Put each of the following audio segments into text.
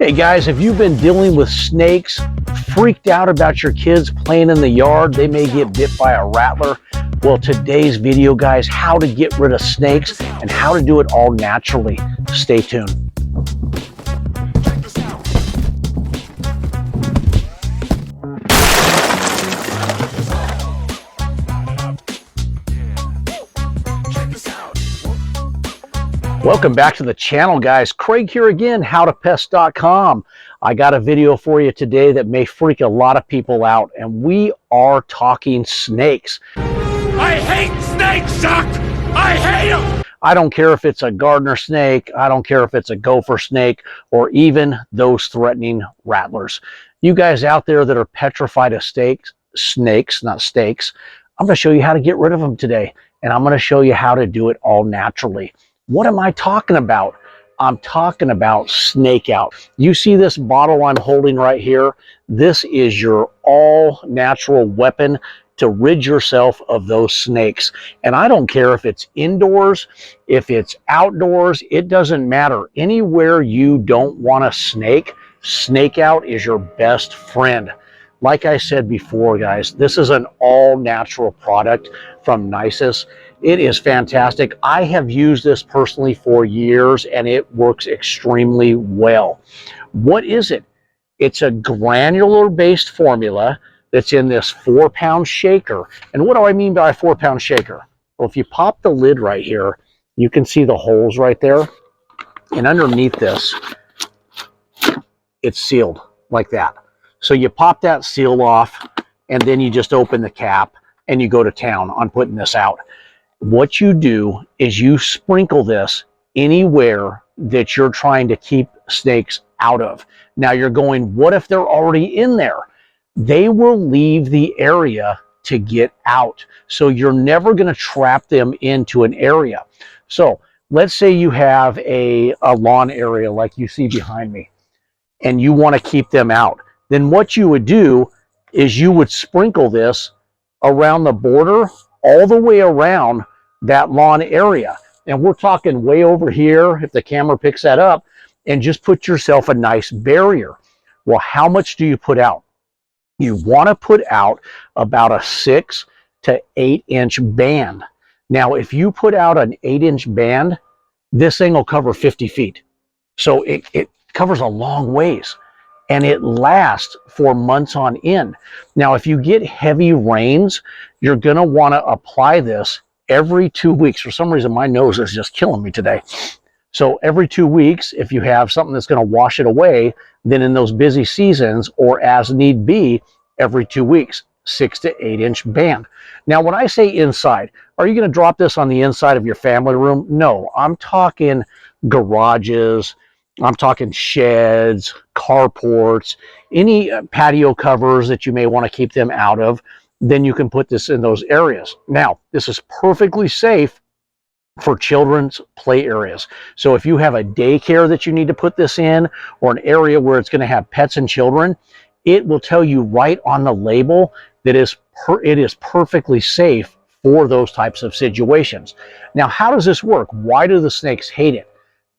Hey guys, have you been dealing with snakes, freaked out about your kids playing in the yard? They may get bit by a rattler. Well, today's video, guys, how to get rid of snakes and how to do it all naturally. Stay tuned. Welcome back to the channel, guys. Craig here again, howtopest.com. I got a video for you today that may freak a lot of people out, and we are talking snakes. I hate snakes, Chuck! I hate them! I don't care if it's a gardener snake, I don't care if it's a gopher snake, or even those threatening rattlers. You guys out there that are petrified of snakes, not steaks, I'm going to show you how to get rid of them today, and I'm going to show you how to do it all naturally. What am I talking about? I'm talking about snake out. You see this bottle I'm holding right here? This is your all-natural weapon to rid yourself of those snakes. And I don't care if it's indoors, if it's outdoors, it doesn't matter. Anywhere you don't want a snake, snake out is your best friend. Like I said before, guys, this is an all-natural product from Nisus. It is fantastic. I have used this personally for years, and it works extremely well. What is it? It's a granular-based formula that's in this 4-pound shaker. And what do I mean by a 4-pound shaker? Well, if you pop the lid right here, you can see the holes right there. And underneath this, it's sealed like that. So you pop that seal off, and then you just open the cap, and you go to town on putting this out. What you do is you sprinkle this anywhere that you're trying to keep snakes out of. Now you're going, what if they're already in there? They will leave the area to get out. So you're never going to trap them into an area. So let's say you have a lawn area like you see behind me, and you want to keep them out. Then what you would do is you would sprinkle this around the border all the way around that lawn area. And we're talking way over here, if the camera picks that up, and just put yourself a nice barrier. Well, how much do you put out? You want to put out about a 6 to 8 inch band. Now, if you put out an 8-inch band, this thing will cover 50 feet. So it covers a long ways, and it lasts for months on end. Now, if you get heavy rains, you're going to want to apply this every 2 weeks. For some reason, my nose is just killing me today. So every 2 weeks, if you have something that's going to wash it away, then in those busy seasons, or as need be, every 2 weeks, 6 to 8 inch band. Now, when I say inside, are you going to drop this on the inside of your family room? No, I'm talking garages, I'm talking sheds, carports, any patio covers that you may want to keep them out of. Then you can put this in those areas. Now, this is perfectly safe for children's play areas. So if you have a daycare that you need to put this in, or an area where it's going to have pets and children, it will tell you right on the label that it is perfectly safe for those types of situations. Now, how does this work? Why do the snakes hate it?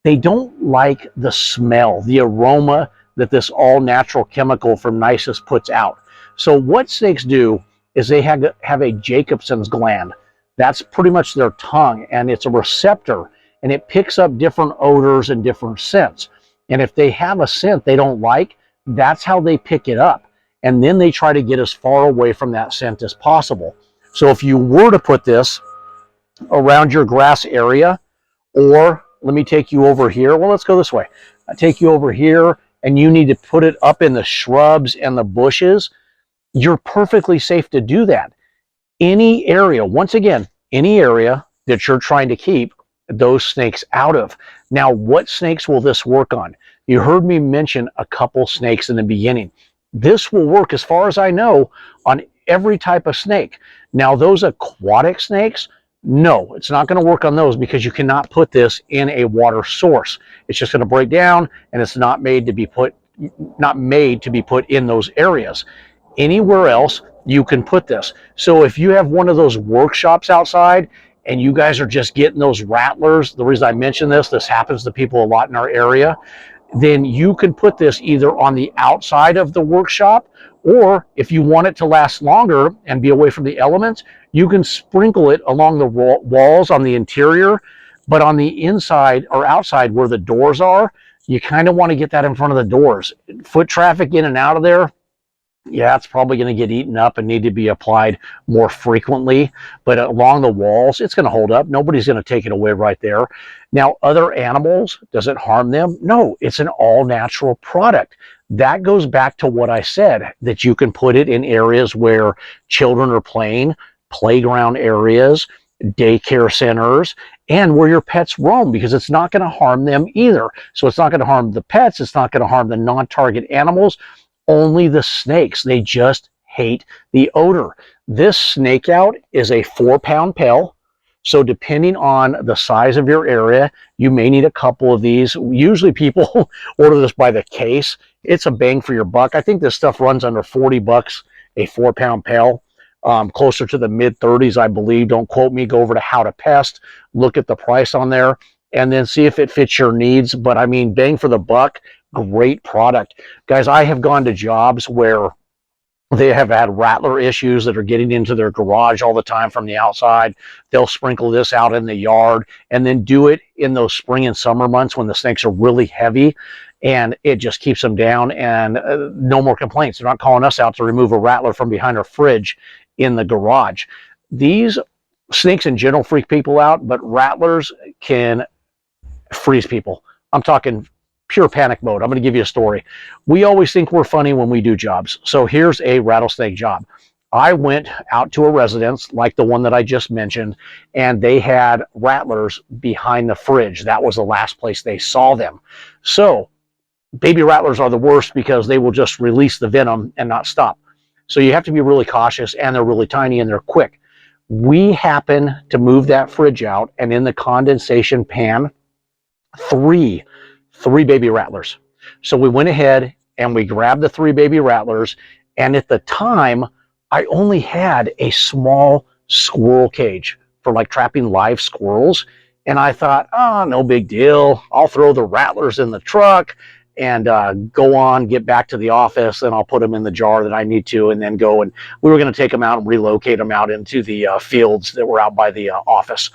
They don't like the smell, the aroma that this all-natural chemical from Nisus puts out. So what snakes do is they have a Jacobson's gland. That's pretty much their tongue, and it's a receptor, and it picks up different odors and different scents. And if they have a scent they don't like, that's how they pick it up. And then they try to get as far away from that scent as possible. So if you were to put this around your grass area, or let me take you over here. Well, let's go this way. I take you over here, and you need to put it up in the shrubs and the bushes. You're perfectly safe to do that. Any area, once again, any area that you're trying to keep those snakes out of. Now, what snakes will this work on? You heard me mention a couple snakes in the beginning. This will work, as far as I know, on every type of snake. Now, those aquatic snakes, no, it's not going to work on those, because you cannot put this in a water source. It's just going to break down, and it's not made to be put in those areas. Anywhere else you can put this. So if you have one of those workshops outside and you guys are just getting those rattlers, the reason I mention this happens to people a lot in our area, then you can put this either on the outside of the workshop, or if you want it to last longer and be away from the elements, you can sprinkle it along the walls on the interior. But on the inside or outside where the doors are, you kind of want to get that in front of the doors. Foot traffic in and out of there, yeah, it's probably going to get eaten up and need to be applied more frequently. But along the walls, it's going to hold up. Nobody's going to take it away right there. Now, other animals, does it harm them? No, it's an all-natural product. That goes back to what I said, that you can put it in areas where children are playing, playground areas, daycare centers, and where your pets roam, because it's not going to harm them either. So it's not going to harm the pets. It's not going to harm the non-target animals. Only the snakes. They just hate the odor. This snake out is a 4-pound pail. So depending on the size of your area, you may need a couple of these. Usually people order this by the case. It's a bang for your buck. I think this stuff runs under 40 bucks, a 4-pound pail. Closer to the mid-30s, I believe. Don't quote me. Go over to howtopest, look at the price on there, and then see if it fits your needs. But I mean, bang for the buck, great product. Guys, I have gone to jobs where they have had rattler issues that are getting into their garage all the time from the outside. They'll sprinkle this out in the yard and then do it in those spring and summer months when the snakes are really heavy, and it just keeps them down, and no more complaints. They're not calling us out to remove a rattler from behind our fridge in the garage. These snakes in general freak people out, but rattlers can freeze people. I'm talking pure panic mode. I'm going to give you a story. We always think we're funny when we do jobs. So here's a rattlesnake job. I went out to a residence like the one that I just mentioned, and they had rattlers behind the fridge. That was the last place they saw them. So baby rattlers are the worst because they will just release the venom and not stop. So you have to be really cautious, and they're really tiny and they're quick. We happen to move that fridge out, and in the condensation pan, three baby rattlers. So we went ahead and we grabbed the 3 baby rattlers, and at the time, I only had a small squirrel cage for like trapping live squirrels. And I thought, oh, no big deal. I'll throw the rattlers in the truck and go on, get back to the office, and I'll put them in the jar that I need to, and then go. And we were going to take them out and relocate them out into the fields that were out by the office.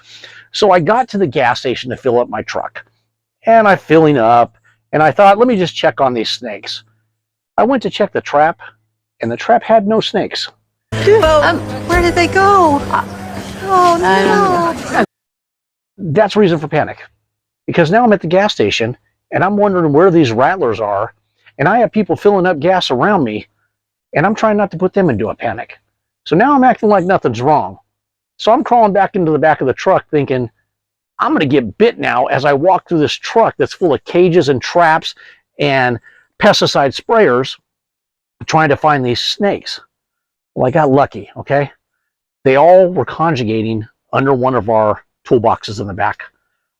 So I got to the gas station to fill up my truck, and I'm filling up, and I thought, let me just check on these snakes. I went to check the trap, and the trap had no snakes. Where did they go? Oh, no. That's reason for panic, because now I'm at the gas station, and I'm wondering where these rattlers are, and I have people filling up gas around me, and I'm trying not to put them into a panic. So now I'm acting like nothing's wrong. So I'm crawling back into the back of the truck thinking, I'm going to get bit now as I walk through this truck that's full of cages and traps and pesticide sprayers trying to find these snakes. Well, I got lucky, okay? They all were conjugating under one of our toolboxes in the back.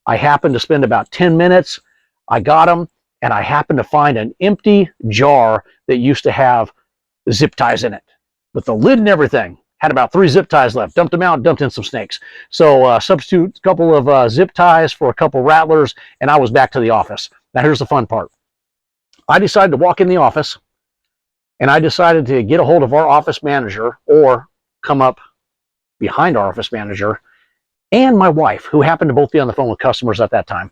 I happened to spend about 10 minutes. I got them, and I happened to find an empty jar that used to have zip ties in it with the lid and everything. Had about 3 zip ties left. Dumped them out, dumped in some snakes. So substitute a couple of zip ties for a couple rattlers, and I was back to the office. Now here's the fun part. I decided to walk in the office, and I decided to get a hold of our office manager or come up behind our office manager and my wife, who happened to both be on the phone with customers at that time.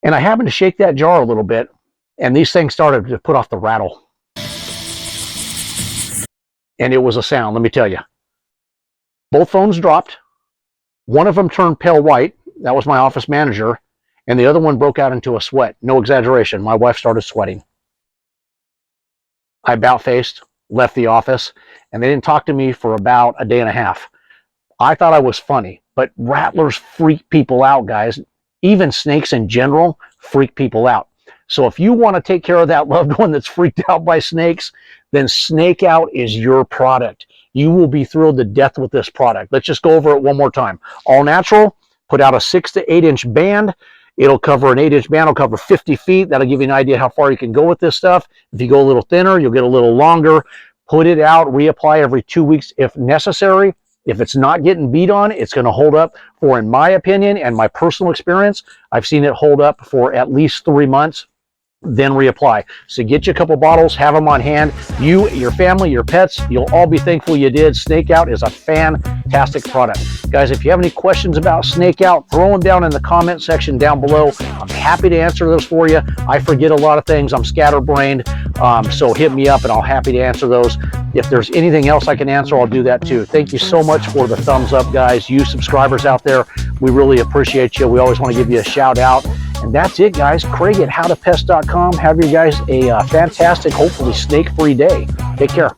And I happened to shake that jar a little bit, and these things started to put off the rattle. And it was a sound, let me tell you. Both phones dropped. One of them turned pale white. That was my office manager. And the other one broke out into a sweat. No exaggeration. My wife started sweating. I about-faced, left the office, and they didn't talk to me for about a day and a half. I thought I was funny, but rattlers freak people out, guys. Even snakes in general freak people out. So if you want to take care of that loved one that's freaked out by snakes, then Snake Out is your product. You will be thrilled to death with this product. Let's just go over it one more time. All natural, put out a 6 to 8 inch band. It'll cover an 8-inch band, will cover 50 feet. That'll give you an idea how far you can go with this stuff. If you go a little thinner, you'll get a little longer. Put it out, reapply every 2 weeks if necessary. If it's not getting beat on, it's going to hold up for, in my opinion and my personal experience, I've seen it hold up for at least 3 months. then reapply. So get you a couple bottles, have them on hand. You, your family, your pets, you'll all be thankful you did. Snake Out is a fantastic product. Guys, if you have any questions about Snake Out, throw them down in the comment section down below. I'm happy to answer those for you. I forget a lot of things. I'm scatterbrained. So hit me up and I'll happy to answer those. If there's anything else I can answer, I'll do that too. Thank you so much for the thumbs up, guys. You subscribers out there, we really appreciate you. We always want to give you a shout out. And that's it, guys. Craig at howtopest.com. Have you guys a fantastic, hopefully snake-free day. Take care.